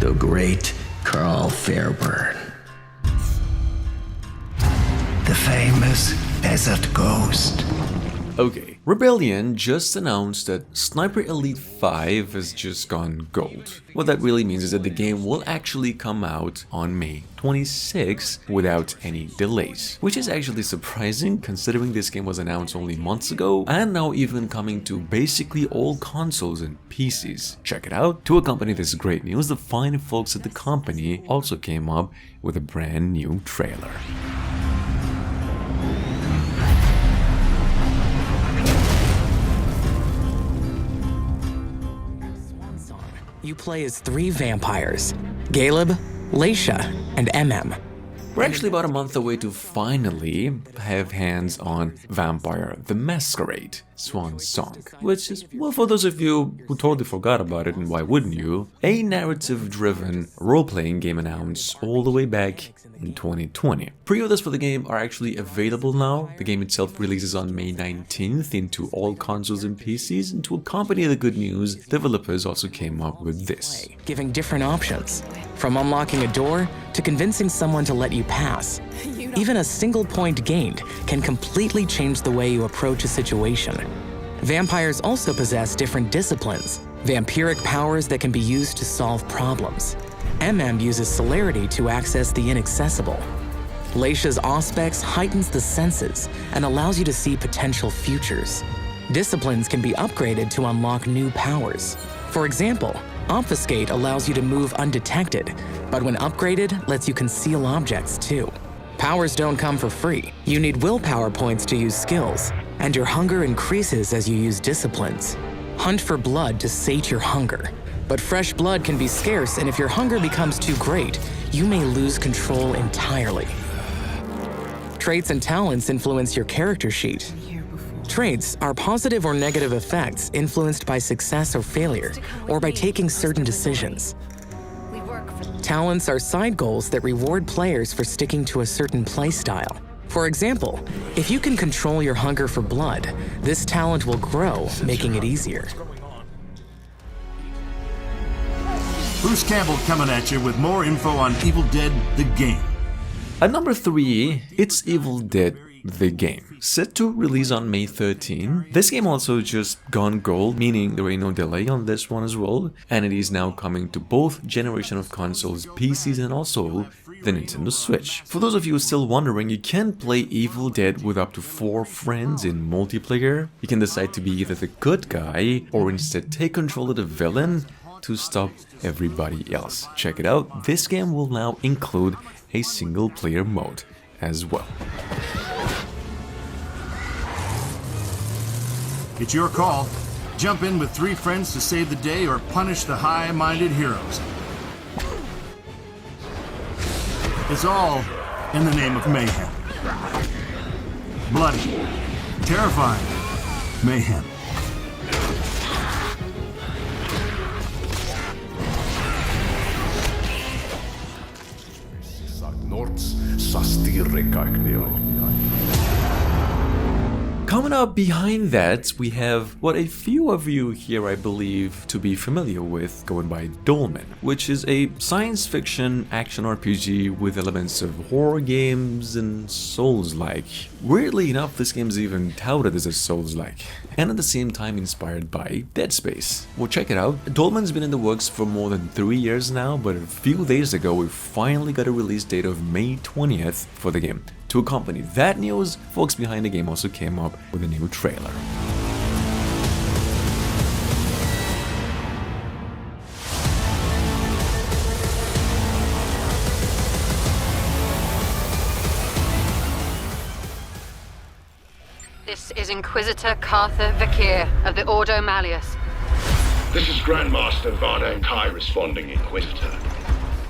The great Carl Fairburn. The famous desert ghost. Okay, Rebellion just announced that Sniper Elite 5 has just gone gold. What that really means is that the game will actually come out on May 26 without any delays, which is actually surprising considering this game was announced only months ago and now even coming to basically all consoles and PCs. Check it out. To accompany this great news, the fine folks at the company also came up with a brand new trailer. You play as 3 vampires, Caleb, Laisha, and MM. We're actually about a month away to finally have hands on Vampire the Masquerade Swan Song, which is, well, for those of you who totally forgot about it, and why wouldn't you, a narrative-driven role-playing game announced all the way back in 2020. Pre-orders for the game are actually available now. The game itself releases on May 19th into all consoles and PCs, and to accompany the good news, developers also came up with this. Giving different options, from unlocking a door to convincing someone to let you pass. Even a single point gained can completely change the way you approach a situation. Vampires also possess different disciplines, vampiric powers that can be used to solve problems. MM uses celerity to access the inaccessible. Laisha's Auspex heightens the senses and allows you to see potential futures. Disciplines can be upgraded to unlock new powers. For example, Obfuscate allows you to move undetected, but when upgraded, lets you conceal objects too. Powers don't come for free. You need willpower points to use skills, and your hunger increases as you use disciplines. Hunt for blood to sate your hunger. But fresh blood can be scarce, and if your hunger becomes too great, you may lose control entirely. Traits and talents influence your character sheet. Traits are positive or negative effects influenced by success or failure, or by taking certain decisions. Talents are side goals that reward players for sticking to a certain playstyle. For example, if you can control your hunger for blood, this talent will grow, making it easier. Bruce Campbell coming at you with more info on Evil Dead, the game. At number 3, it's Evil Dead the game. Set to release on May 13. This game also just gone gold, meaning there ain't no delay on this one as well, and it is now coming to both generation of consoles, PCs, and also the Nintendo Switch. For those of you still wondering, you can play Evil Dead with up to 4 friends in multiplayer. You can decide to be either the good guy or instead take control of the villain to stop everybody else. Check it out, this game will now include a single player mode as well. It's your call. Jump in with 3 friends to save the day or punish the high-minded heroes. It's all in the name of mayhem. Bloody, terrifying mayhem. Coming up behind that, we have what a few of you here I believe to be familiar with, going by Dolmen, which is a science fiction action RPG with elements of horror games and Souls-like. Weirdly enough, this game is even touted as a Souls-like, and at the same time inspired by Dead Space. Well, check it out. Dolmen's been in the works for more than 3 years now, but a few days ago we finally got a release date of May 20th for the game. To accompany that news, folks behind the game also came up with a new trailer. This is Inquisitor Cartha Vakir of the Ordo Malleus. This is Grandmaster Vardan Kai responding, Inquisitor.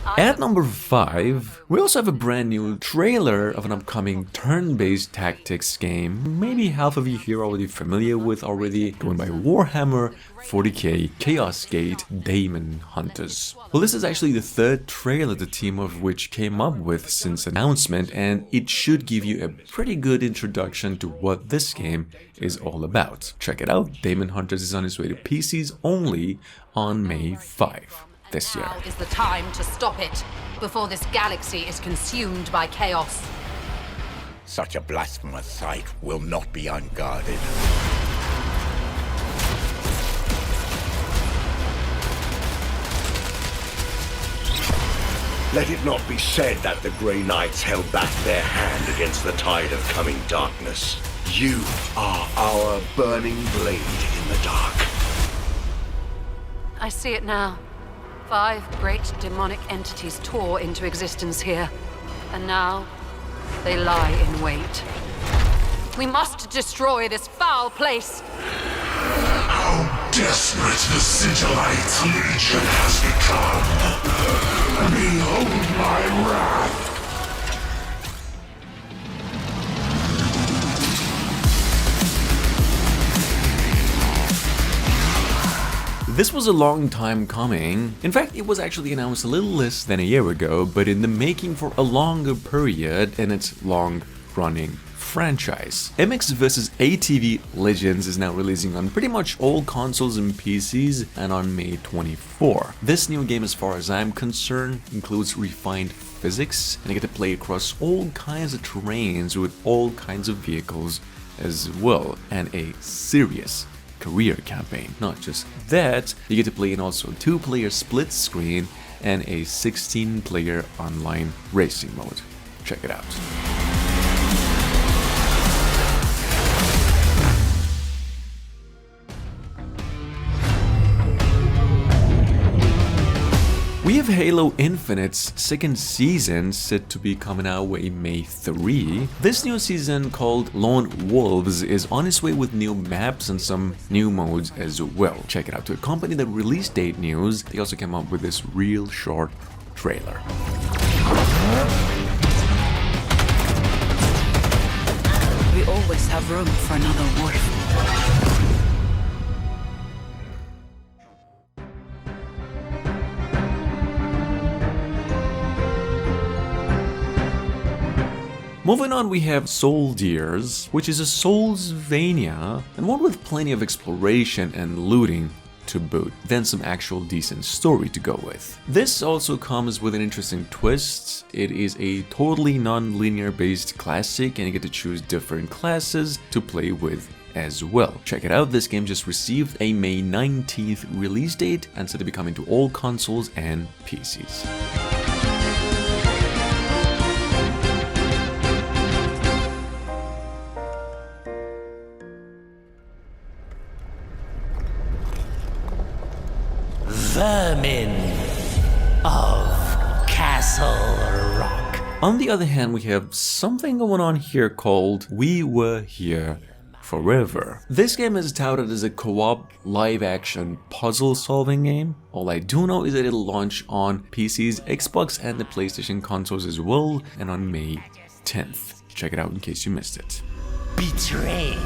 At number 5, we also have a brand new trailer of an upcoming turn-based tactics game. Maybe half of you here are already familiar with going by Warhammer 40k Chaos Gate Daemon Hunters. Well, this is actually the third trailer the team of which came up with since announcement, and it should give you a pretty good introduction to what this game is all about. Check it out, Daemon Hunters is on its way to PCs only on May 5. This year. Now is the time to stop it, before this galaxy is consumed by chaos. Such a blasphemous sight will not be unguarded. Let it not be said that the Grey Knights held back their hand against the tide of coming darkness. You are our burning blade in the dark. I see it now. 5 great demonic entities tore into existence here, and now they lie in wait. We must destroy this foul place. How desperate the Sigilite Legion has become. Behold my wrath. This was a long time coming. In fact, it was actually announced a little less than a year ago, but in the making for a longer period in its long-running franchise. MX vs ATV Legends is now releasing on pretty much all consoles and PCs and on May 24. This new game, as far as I'm concerned, includes refined physics, and you get to play across all kinds of terrains with all kinds of vehicles as well, and a serious career campaign. Not just that, you get to play in also 2-player split screen and a 16-player online racing mode. Check it out. We have Halo Infinite's second season set to be coming our way May 3. This new season, called Lone Wolves, is on its way with new maps and some new modes as well. Check it out. To accompany the release date news, they also came up with this real short trailer. We always have room for another wolf. Moving on, we have Souldiers, which is a Soulsvania, and one with plenty of exploration and looting to boot, then some actual decent story to go with. This also comes with an interesting twist. It is a totally non-linear based classic, and you get to choose different classes to play with as well. Check it out, this game just received a May 19th release date and set to be coming to all consoles and PCs. Vermin of Castle Rock. On the other hand, we have something going on here called We Were Here Forever. This game is touted as a co-op live-action puzzle-solving game. All I do know is that it'll launch on PCs, Xbox, and the PlayStation consoles as well, and on May 10th. Check it out in case you missed it. Betrayed.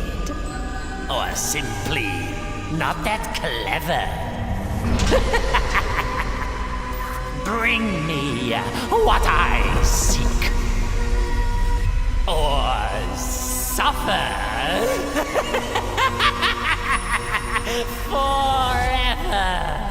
Or simply not that clever. Bring me what I seek. Or suffer forever.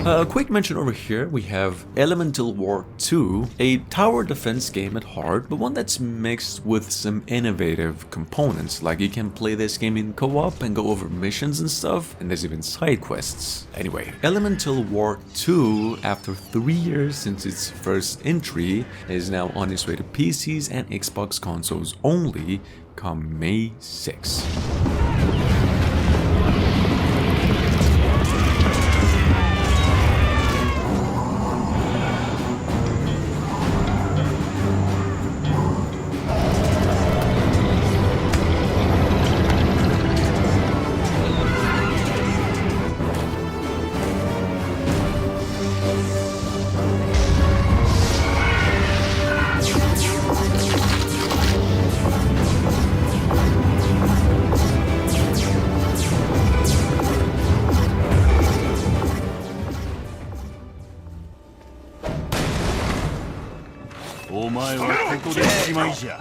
A quick mention over here, we have Elemental War 2, a tower defense game at heart, but one that's mixed with some innovative components, like you can play this game in co-op and go over missions and stuff, and there's even side quests. Anyway, Elemental War 2, after 3 years since its first entry, is now on its way to PCs and Xbox consoles only come May 6. お前はここでおしまいじゃ。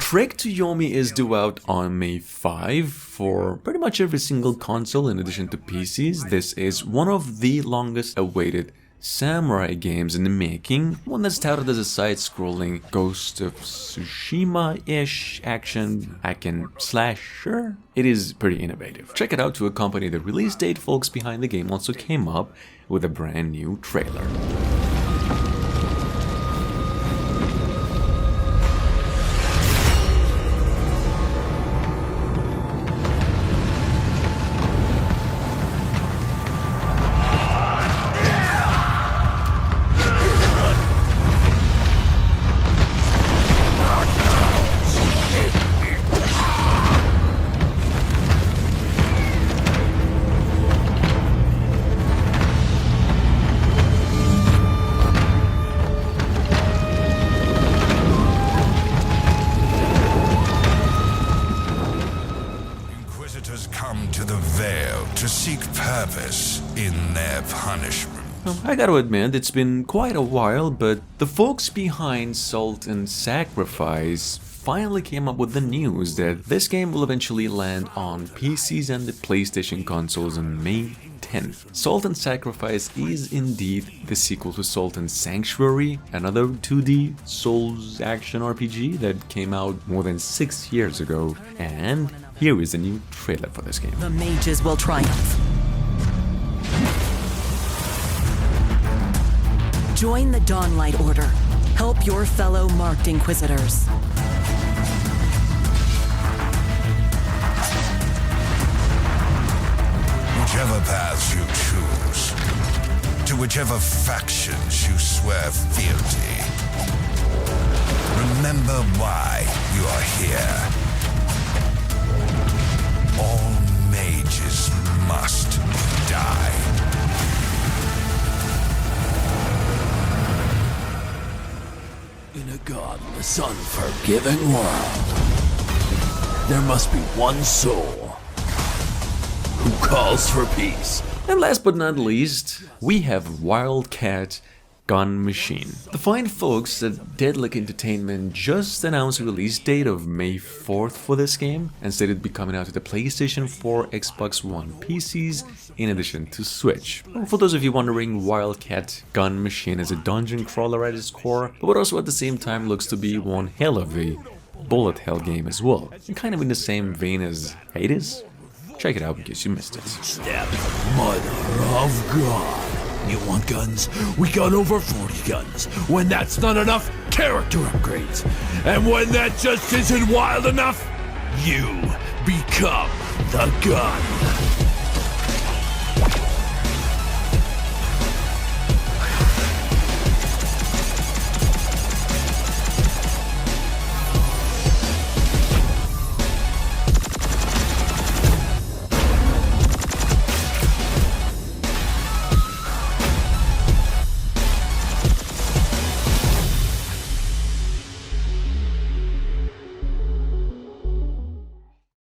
Trek to Yomi is due out on May 5 for pretty much every single console in addition to PCs. This is one of the longest awaited samurai games in the making, one that's touted as a side-scrolling Ghost of Tsushima-ish action slasher. It is pretty innovative. Check it out to accompany the release date. Folks behind the game also came up with a brand new trailer. I gotta admit, it's been quite a while, but the folks behind Salt and Sacrifice finally came up with the news that this game will eventually land on PCs and the PlayStation consoles on May 10th. Salt and Sacrifice is indeed the sequel to Salt and Sanctuary, another 2D Souls action RPG that came out more than 6 years ago, and here is a new trailer for this game. The mages will triumph. Join the Dawnlight Order. Help your fellow Marked Inquisitors. Whichever paths you choose, to whichever factions you swear fealty, remember why you are here. All mages must die. In a godless, unforgiving world, there must be one soul who calls for peace. And last but not least, we have Wildcat Gun Machine. The fine folks at Deadlick Entertainment just announced a release date of May 4th for this game and said it'd be coming out to the PlayStation 4, Xbox One, PCs, in addition to Switch. Well, for those of you wondering, Wildcat Gun Machine is a dungeon crawler at its core, but also at the same time looks to be one hell of a bullet hell game as well, and kind of in the same vein as Hades. Check it out in case you missed it. Step, Mother of God. You want guns? We got over 40 guns. When that's not enough, character upgrades. And when that just isn't wild enough, you become the gun.